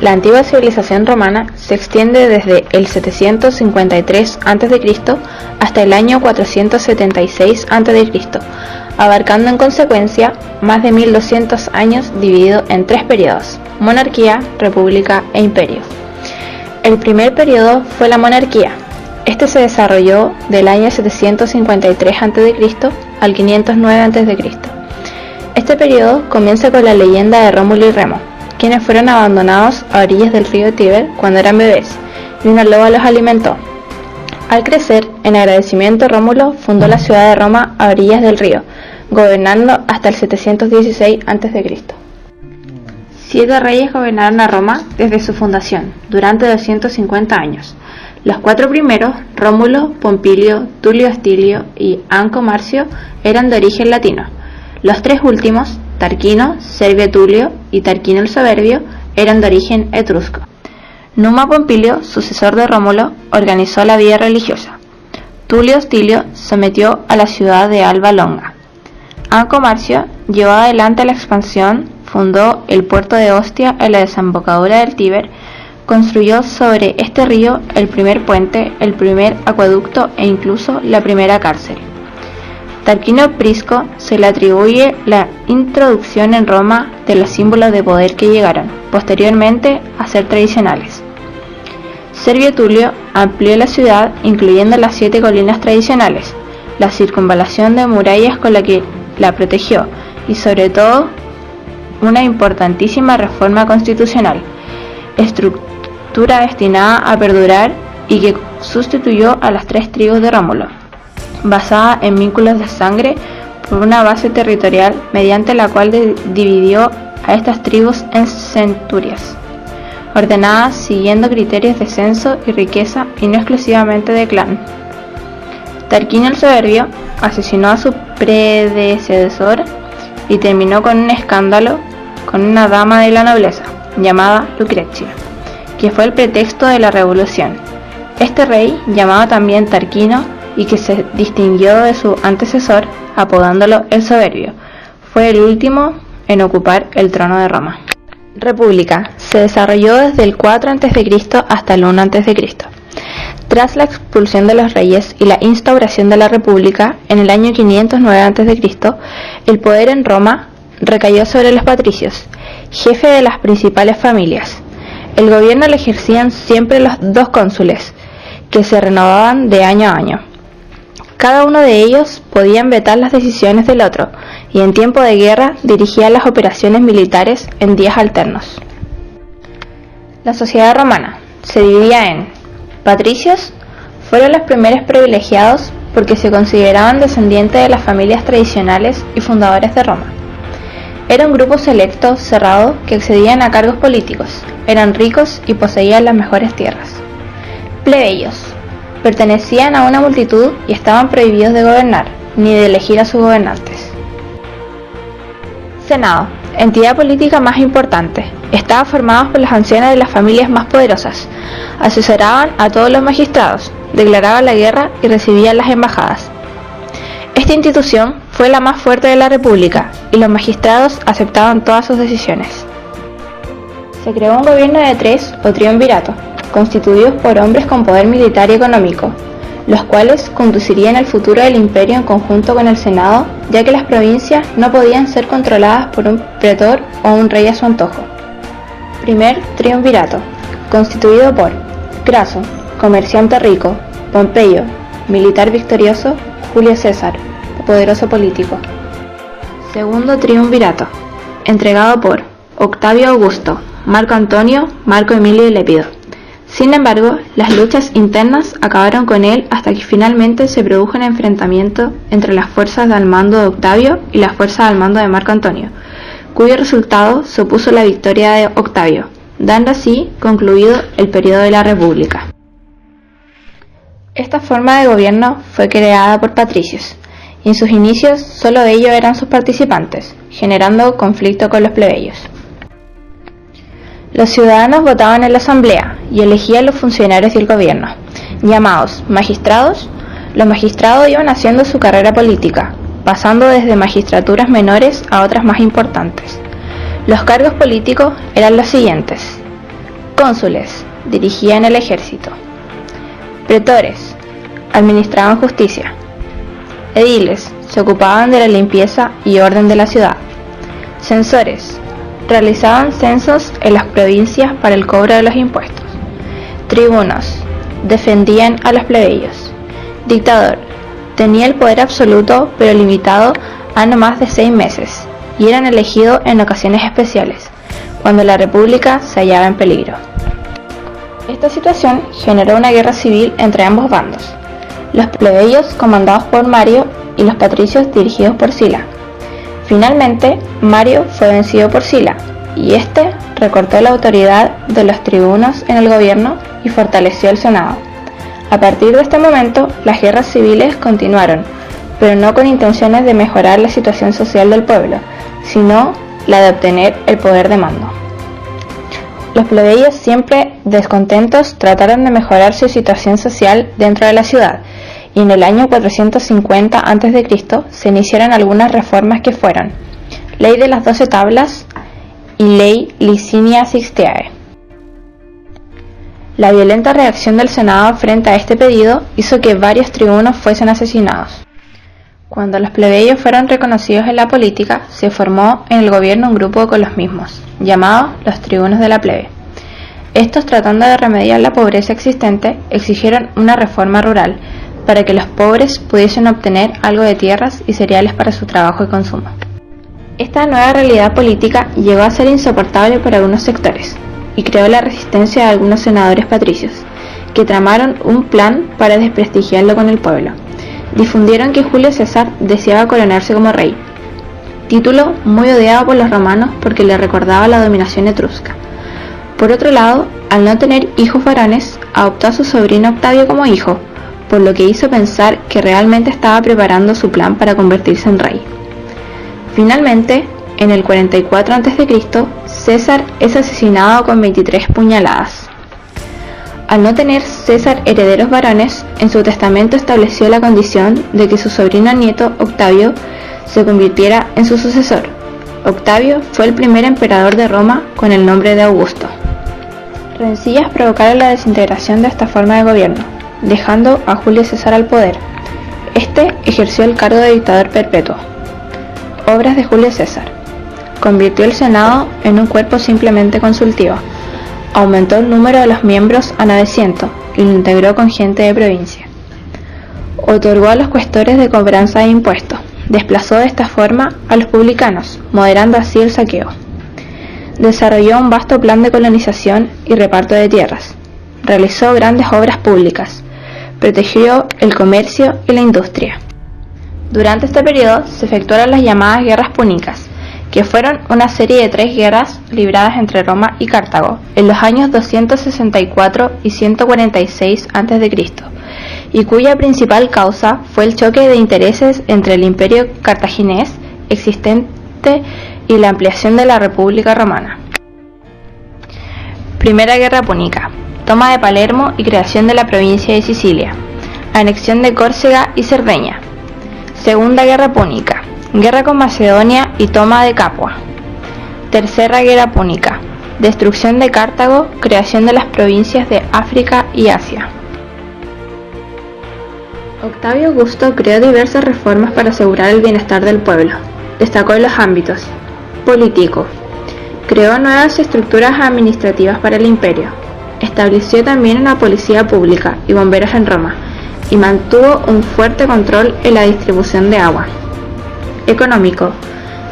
La antigua civilización romana se extiende desde el 753 a.C. hasta el año 476 a.C., abarcando en consecuencia más de 1200 años dividido en tres periodos: monarquía, república e imperio. El primer periodo fue la monarquía. Este se desarrolló del año 753 a.C. al 509 a.C. Este periodo comienza con la leyenda de Rómulo y Remo, quienes fueron abandonados a orillas del río Tíber cuando eran bebés, y una loba los alimentó. Al crecer, en agradecimiento, Rómulo fundó la ciudad de Roma a orillas del río, gobernando hasta el 716 a.C. 7 reyes gobernaron a Roma desde su fundación, durante 250 años. Los 4 primeros, Rómulo, Pompilio, Tulio Hostilio y Anco Marcio, eran de origen latino. Los 3 últimos, Tarquino, Servio Tulio y Tarquino el Soberbio, eran de origen etrusco. Numa Pompilio, sucesor de Rómulo, organizó la vida religiosa. Tulio Hostilio sometió a la ciudad de Alba Longa. Anco Marcio llevó adelante la expansión, fundó el puerto de Ostia en la desembocadura del Tíber, construyó sobre este río el primer puente, el primer acueducto e incluso la primera cárcel. Tarquino Prisco se le atribuye la introducción en Roma de los símbolos de poder que llegaron, posteriormente, a ser tradicionales. Servio Tulio amplió la ciudad incluyendo las 7 colinas tradicionales, la circunvalación de murallas con la que la protegió y sobre todo una importantísima reforma constitucional, estructura destinada a perdurar y que sustituyó a las 3 tribus de Rómulo, basada en vínculos de sangre por una base territorial mediante la cual dividió a estas tribus en centurias, ordenadas siguiendo criterios de censo y riqueza y no exclusivamente de clan. Tarquino el Soberbio asesinó a su predecesor y terminó con un escándalo con una dama de la nobleza, llamada Lucrecia, que fue el pretexto de la revolución. Este rey, llamado también Tarquino, y que se distinguió de su antecesor, apodándolo el Soberbio, fue el último en ocupar el trono de Roma. República. Se desarrolló desde el 4 a.C. hasta el 1 a.C. Tras la expulsión de los reyes y la instauración de la República en el año 509 a.C., el poder en Roma recayó sobre los patricios, jefe de las principales familias. El gobierno lo ejercían siempre los 2 cónsules, que se renovaban de año a año. Cada uno de ellos podían vetar las decisiones del otro, y en tiempo de guerra dirigía las operaciones militares en días alternos. La sociedad romana se dividía en patricios. Fueron los primeros privilegiados porque se consideraban descendientes de las familias tradicionales y fundadores de Roma. Era un grupo selecto, cerrado, que accedían a cargos políticos, eran ricos y poseían las mejores tierras. Plebeyos. Pertenecían a una multitud y estaban prohibidos de gobernar, ni de elegir a sus gobernantes. Senado. Entidad política más importante. Estaba formado por los ancianos de las familias más poderosas. Asesoraban a todos los magistrados, declaraban la guerra y recibían las embajadas. Esta institución fue la más fuerte de la República y los magistrados aceptaban todas sus decisiones. Se creó un gobierno de 3 o triunvirato, constituidos por hombres con poder militar y económico, los cuales conducirían el futuro del imperio en conjunto con el Senado, ya que las provincias no podían ser controladas por un pretor o un rey a su antojo. Primer triunvirato, constituido por Craso, comerciante rico; Pompeyo, militar victorioso; Julio César, poderoso político. Segundo triunvirato, entregado por Octavio Augusto, Marco Antonio, Marco Emilio y Lépido. Sin embargo, las luchas internas acabaron con él hasta que finalmente se produjo un enfrentamiento entre las fuerzas al mando de Octavio y las fuerzas al mando de Marco Antonio, cuyo resultado supuso la victoria de Octavio, dando así concluido el periodo de la República. Esta forma de gobierno fue creada por patricios, y en sus inicios solo ellos eran sus participantes, generando conflicto con los plebeyos. Los ciudadanos votaban en la asamblea y elegían los funcionarios del gobierno, llamados magistrados. Los magistrados iban haciendo su carrera política, pasando desde magistraturas menores a otras más importantes. Los cargos políticos eran los siguientes: Cónsules dirigían el ejército. Pretores administraban justicia. Ediles se ocupaban de la limpieza y orden de la ciudad. Censores realizaban censos en las provincias para el cobro de los impuestos. Tribunos defendían a los plebeyos. Dictador tenía el poder absoluto pero limitado a no más de 6 meses y eran elegidos en ocasiones especiales, cuando la república se hallaba en peligro. Esta situación generó una guerra civil entre ambos bandos, los plebeyos comandados por Mario y los patricios dirigidos por Sila. Finalmente, Mario fue vencido por Sila, y este recortó la autoridad de los tribunos en el gobierno y fortaleció el Senado. A partir de este momento, las guerras civiles continuaron, pero no con intenciones de mejorar la situación social del pueblo, sino la de obtener el poder de mando. Los plebeyos, siempre descontentos, trataron de mejorar su situación social dentro de la ciudad, y en el año 450 a.C. se iniciaron algunas reformas que fueron Ley de las 12 Tablas y Ley Licinia Sixtiae. La violenta reacción del Senado frente a este pedido hizo que varios tribunos fuesen asesinados. Cuando los plebeyos fueron reconocidos en la política, se formó en el gobierno un grupo con los mismos, llamados los tribunos de la plebe. Estos, tratando de remediar la pobreza existente, exigieron una reforma rural para que los pobres pudiesen obtener algo de tierras y cereales para su trabajo y consumo. Esta nueva realidad política llegó a ser insoportable para algunos sectores y creó la resistencia de algunos senadores patricios, que tramaron un plan para desprestigiarlo con el pueblo. Difundieron que Julio César deseaba coronarse como rey, título muy odiado por los romanos porque le recordaba la dominación etrusca. Por otro lado, al no tener hijos varones, adoptó a su sobrino Octavio como hijo, por lo que hizo pensar que realmente estaba preparando su plan para convertirse en rey. Finalmente, en el 44 a.C., César es asesinado con 23 puñaladas. Al no tener César herederos varones, en su testamento estableció la condición de que su sobrino nieto Octavio se convirtiera en su sucesor. Octavio fue el primer emperador de Roma con el nombre de Augusto. Rencillas provocaron la desintegración de esta forma de gobierno, dejando a Julio César al poder. Este ejerció el cargo de dictador perpetuo. Obras de Julio César. Convirtió el Senado en un cuerpo simplemente consultivo. Aumentó el número de los miembros a 900 y lo integró con gente de provincia. Otorgó a los cuestores de cobranza de impuestos. Desplazó de esta forma a los publicanos, moderando así el saqueo. Desarrolló un vasto plan de colonización y reparto de tierras. Realizó grandes obras públicas. Protegió el comercio y la industria. Durante este periodo se efectuaron las llamadas guerras púnicas, que fueron una serie de 3 guerras libradas entre Roma y Cartago en los años 264 y 146 a.C., y cuya principal causa fue el choque de intereses entre el imperio cartaginés existente y la ampliación de la República Romana. Primera Guerra Púnica. Toma de Palermo y creación de la provincia de Sicilia. Anexión de Córcega y Cerdeña. Segunda Guerra Púnica. Guerra con Macedonia y toma de Capua. Tercera Guerra Púnica. Destrucción de Cartago, creación de las provincias de África y Asia. Octavio Augusto creó diversas reformas para asegurar el bienestar del pueblo. Destacó en los ámbitos político. Creó nuevas estructuras administrativas para el imperio. Estableció también una policía pública y bomberos en Roma, y mantuvo un fuerte control en la distribución de agua. Económico.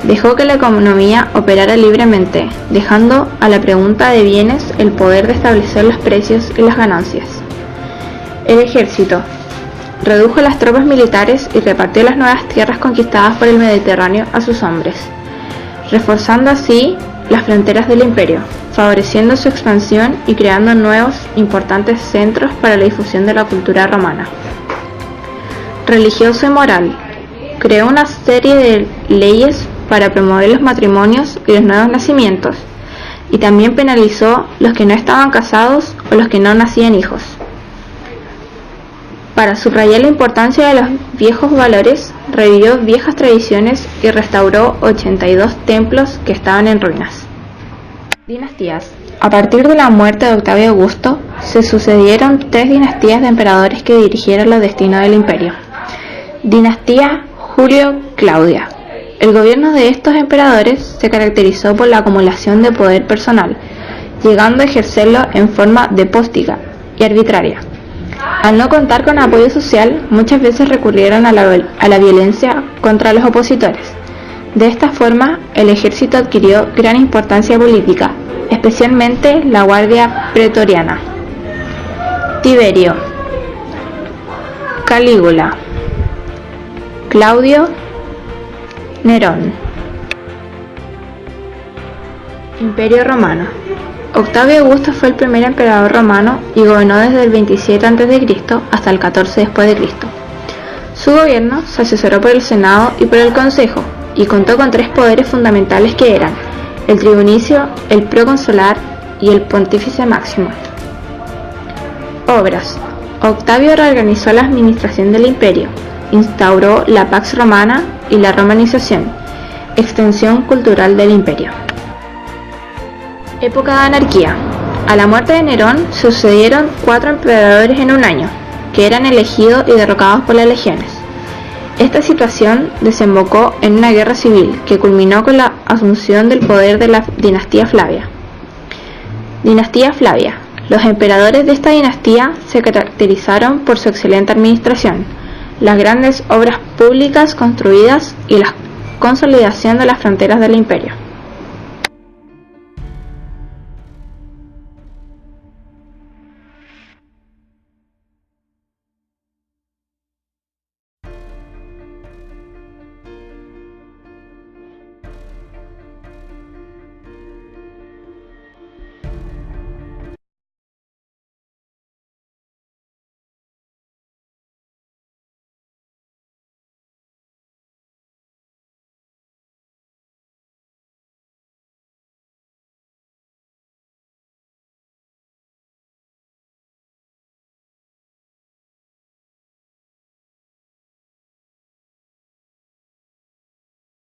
Dejó que la economía operara libremente, dejando a la pregunta de bienes el poder de establecer los precios y las ganancias. El ejército. Redujo las tropas militares y repartió las nuevas tierras conquistadas por el Mediterráneo a sus hombres, reforzando así las fronteras del imperio, favoreciendo su expansión y creando nuevos importantes centros para la difusión de la cultura romana. Religioso y moral. Creó una serie de leyes para promover los matrimonios y los nuevos nacimientos, y también penalizó los que no estaban casados o los que no nacían hijos. Para subrayar la importancia de los viejos valores, revivió viejas tradiciones y restauró 82 templos que estaban en ruinas. Dinastías. A partir de la muerte de Octavio Augusto, se sucedieron 3 dinastías de emperadores que dirigieron los destinos del imperio. Dinastía Julio-Claudia. El gobierno de estos emperadores se caracterizó por la acumulación de poder personal, llegando a ejercerlo en forma despótica y arbitraria. Al no contar con apoyo social, muchas veces recurrieron a la violencia contra los opositores. De esta forma, el ejército adquirió gran importancia política, especialmente la Guardia Pretoriana. Tiberio, Calígula, Claudio, Nerón. Imperio Romano. Octavio Augusto fue el primer emperador romano y gobernó desde el 27 a.C. hasta el 14 después de Cristo. Su gobierno se asesoró por el Senado y por el Consejo y contó con 3 poderes fundamentales que eran el tribunicio, el proconsular y el pontífice máximo. Obras. Octavio reorganizó la administración del imperio, instauró la Pax Romana y la romanización, extensión cultural del imperio. Época de anarquía. A la muerte de Nerón sucedieron 4 emperadores en un año, que eran elegidos y derrocados por las legiones. Esta situación desembocó en una guerra civil que culminó con la asunción del poder de la dinastía Flavia. Dinastía Flavia. Los emperadores de esta dinastía se caracterizaron por su excelente administración, las grandes obras públicas construidas y la consolidación de las fronteras del imperio.